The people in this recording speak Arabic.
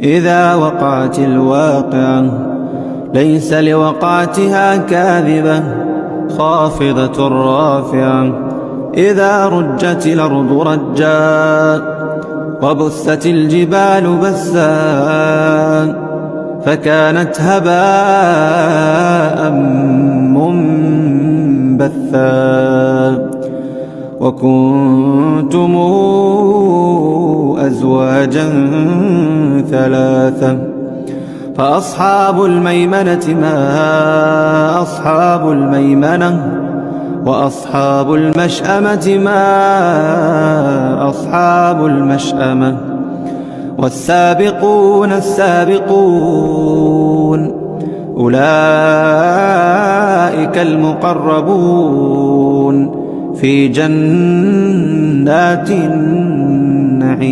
إذا وقعت الواقعة ليس لوقعتها كاذبة خافضة رافعة. إذا رجت الأرض رجا وبثت الجبال بثا فكانت هباء منبثا. وكنتم أزواجا ثلاثة فأصحاب الميمنة ما أصحاب الميمنة وأصحاب المشأمة ما أصحاب المشأمة. والسابقون السابقون أولئك المقربون في جنات النعيم.